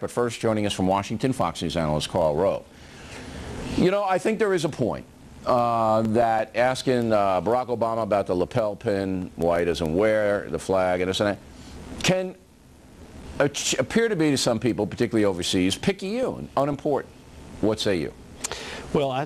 But first, joining us from Washington, Fox News analyst Karl Rove. You know, I think there is a point that asking Barack Obama about the lapel pin, why he doesn't wear the flag, and this and that, can appear to be to some people, particularly overseas, picayune, unimportant. What say you? Well, I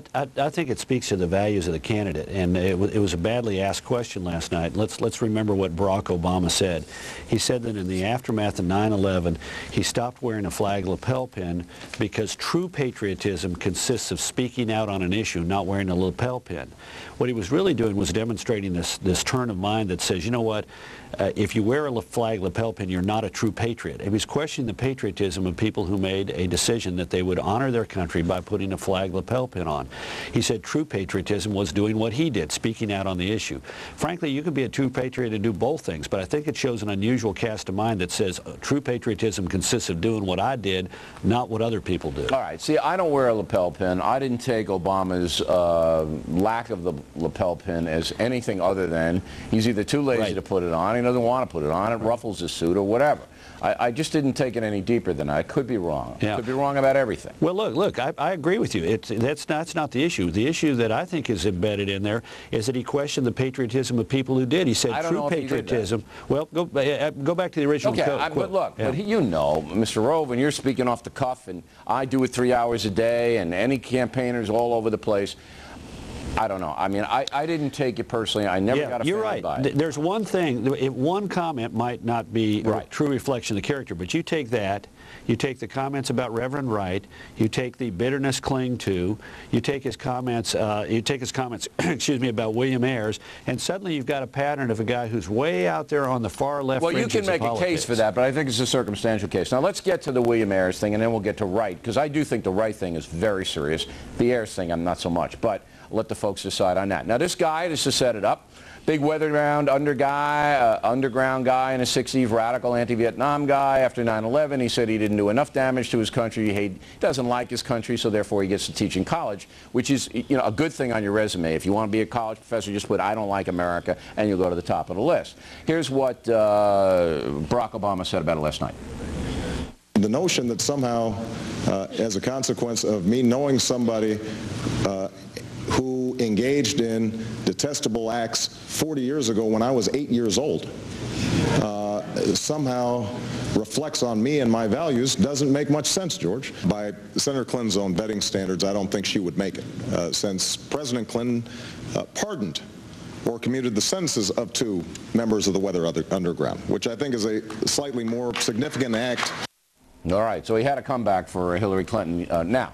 think it speaks to the values of the candidate, and it was a badly asked question last night. Let's remember what Barack Obama said. He said that in the aftermath of 9/11, he stopped wearing a flag lapel pin because true patriotism consists of speaking out on an issue, not wearing a lapel pin. What he was really doing was demonstrating this turn of mind that says, you know what, if you wear a flag lapel pin, you're not a true patriot. He was questioning the patriotism of people who made a decision that they would honor their country by putting a flag lapel pin on. He said true patriotism was doing what he did, speaking out on the issue. Frankly, you can be a true patriot and do both things, but I think it shows an unusual cast of mind that says true patriotism consists of doing what I did, not what other people do. All right. See, I don't wear a lapel pin. I didn't take Obama's lack of the lapel pin as anything other than he's either too lazy to put it on, he doesn't want to put it on, it ruffles his suit or whatever. I just didn't take it any deeper than that. I could be wrong. I could be wrong about everything. Well, look, I agree with you. That's not the issue. The issue that I think is embedded in there is that he questioned the patriotism of people who did. He said true patriotism. Well, go back to the original quote. But look, but you know, Mr. Rove, and you're speaking off the cuff, and I do it 3 hours a day, and any campaigners all over the place. I don't know. I mean, I didn't take it personally. I never got offended by it. There's one thing. One comment might not be a true reflection of the character, but you take that, you take the comments about Reverend Wright, you take the bitterness cling to, you take his comments, excuse me, about William Ayers, and suddenly you've got a pattern of a guy who's way out there on the far left. Well, you can make a case for that, but I think it's a circumstantial case. Now, let's get to the William Ayers thing, and then we'll get to Wright, because I do think the Wright thing is very serious. The Ayers thing, I'm not so much, but let the folks decide on that. Now, this guy, just to set it up, big weather-round underground guy in a 60s, radical anti-Vietnam guy. After 9/11, he said he didn't do enough damage to his country. He doesn't like his country, so therefore he gets to teach in college, which is, you know, a good thing on your resume. If you want to be a college professor, just put "I don't like America," and you'll go to the top of the list. Here's what Barack Obama said about it last night. The notion that somehow, as a consequence of me knowing somebody who engaged in detestable acts 40 years ago when I was 8 years old, somehow reflects on me and my values doesn't make much sense, George. By Senator Clinton's own vetting standards, I don't think she would make it, since President Clinton pardoned or commuted the sentences of 2 members of the Weather Underground, which I think is a slightly more significant act. All right, so he had a comeback for Hillary Clinton. Now,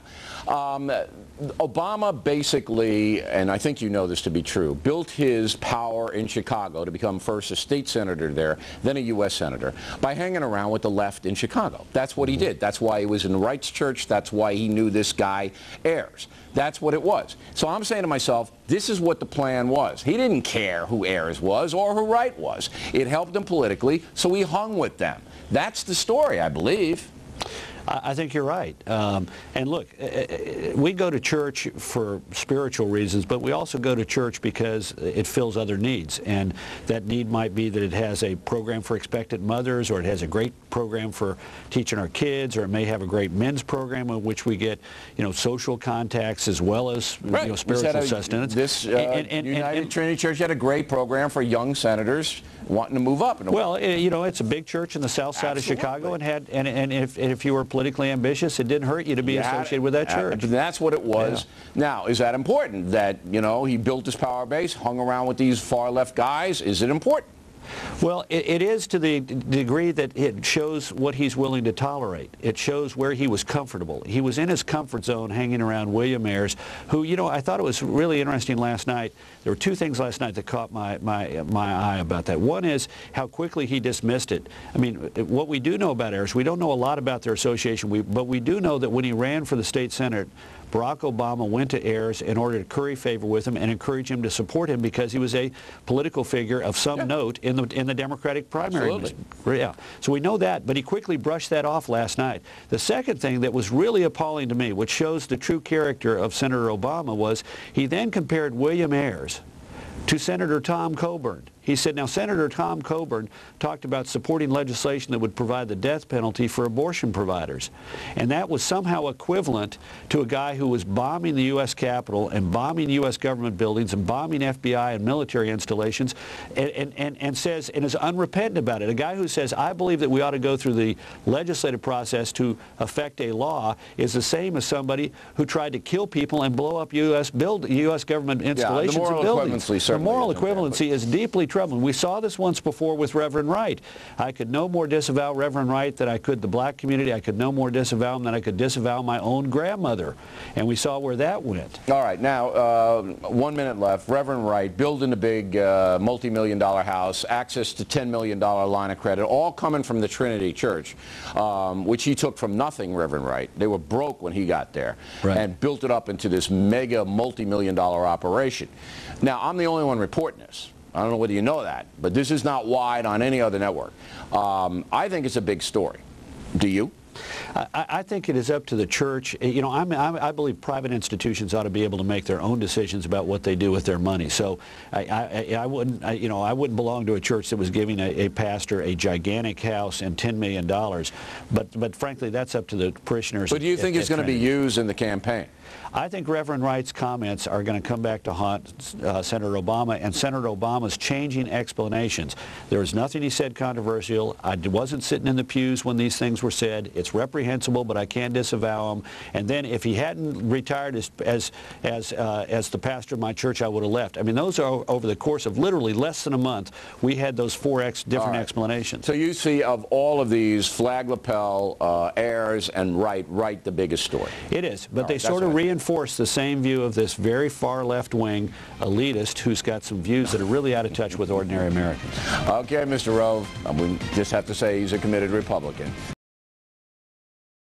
Obama basically, and I think you know this to be true, built his power in Chicago to become first a state senator there, then a U.S. senator, by hanging around with the left in Chicago. That's what he did. That's why he was in Wright's church. That's why he knew this guy Ayers. That's what it was. So I'm saying to myself, this is what the plan was. He didn't care who Ayers was or who Wright was. It helped him politically, so he hung with them. That's the story, I believe. I think you're right. And look, we go to church for spiritual reasons, but we also go to church because it fills other needs. And that need might be that it has a program for expectant mothers, or it has a great program for teaching our kids, or it may have a great men's program in which we get, you know, social contacts as well as you know, spiritual sustenance. This United Trinity Church had a great program for young senators wanting to move up. Well, you know, it's a big church in the south side of Chicago, and if you were politically ambitious, it didn't hurt you to be associated with that church. That's what it was. Yeah. Now, is that important that, you know, he built his power base, hung around with these far left guys? Is it important? Well, it is to the degree that it shows what he's willing to tolerate. It shows where he was comfortable. He was in his comfort zone hanging around William Ayers, who, you know, I thought it was really interesting last night. There were 2 things last night that caught my eye about that. One is how quickly he dismissed it. I mean, what we do know about Ayers, we don't know a lot about their association, but we do know that when he ran for the state senate, Barack Obama went to Ayers in order to curry favor with him and encourage him to support him because he was a political figure of some note in the Democratic primary. Absolutely. Yeah. So we know that, but he quickly brushed that off last night. The second thing that was really appalling to me, which shows the true character of Senator Obama, was he then compared William Ayers to Senator Tom Coburn. He said, now Senator Tom Coburn talked about supporting legislation that would provide the death penalty for abortion providers. And that was somehow equivalent to a guy who was bombing the U.S. Capitol and bombing U.S. government buildings and bombing FBI and military installations and says, and is unrepentant about it. A guy who says, I believe that we ought to go through the legislative process to affect a law is the same as somebody who tried to kill people and blow up U.S. government installations and buildings. The moral equivalency is deeply troubling. We saw this once before with Reverend Wright. I could no more disavow Reverend Wright than I could the black community. I could no more disavow him than I could disavow my own grandmother. And we saw where that went. All right, now 1 minute left. Reverend Wright, building a big multi-million-dollar house, access to $10 million line of credit, all coming from the Trinity Church, which he took from nothing, Reverend Wright. They were broke when he got there, and built it up into this mega multi-million-dollar operation. Now, I'm the only one reporting this. I don't know whether you know that, but this is not wide on any other network. I think it's a big story. Do you? I think it is up to the church. You know, I believe private institutions ought to be able to make their own decisions about what they do with their money. So I wouldn't belong to a church that was giving a pastor a gigantic house and $10 million. But frankly, that's up to the parishioners. But do you think it's going to be used in the campaign? I think Reverend Wright's comments are going to come back to haunt Senator Obama, and Senator Obama's changing explanations. There was nothing he said controversial. I wasn't sitting in the pews when these things were said. It's reprehensible, but I can't disavow them. And then if he hadn't retired as the pastor of my church, I would have left. I mean, those are over the course of literally less than a month. We had those four different explanations. So you see, of all of these, Flag Lapel, Ayers, and Wright the biggest story. It is, but they sort of reinforce the same view of this very far left-wing elitist who's got some views that are really out of touch with ordinary Americans. Okay, Mr. Rove, we just have to say he's a committed Republican.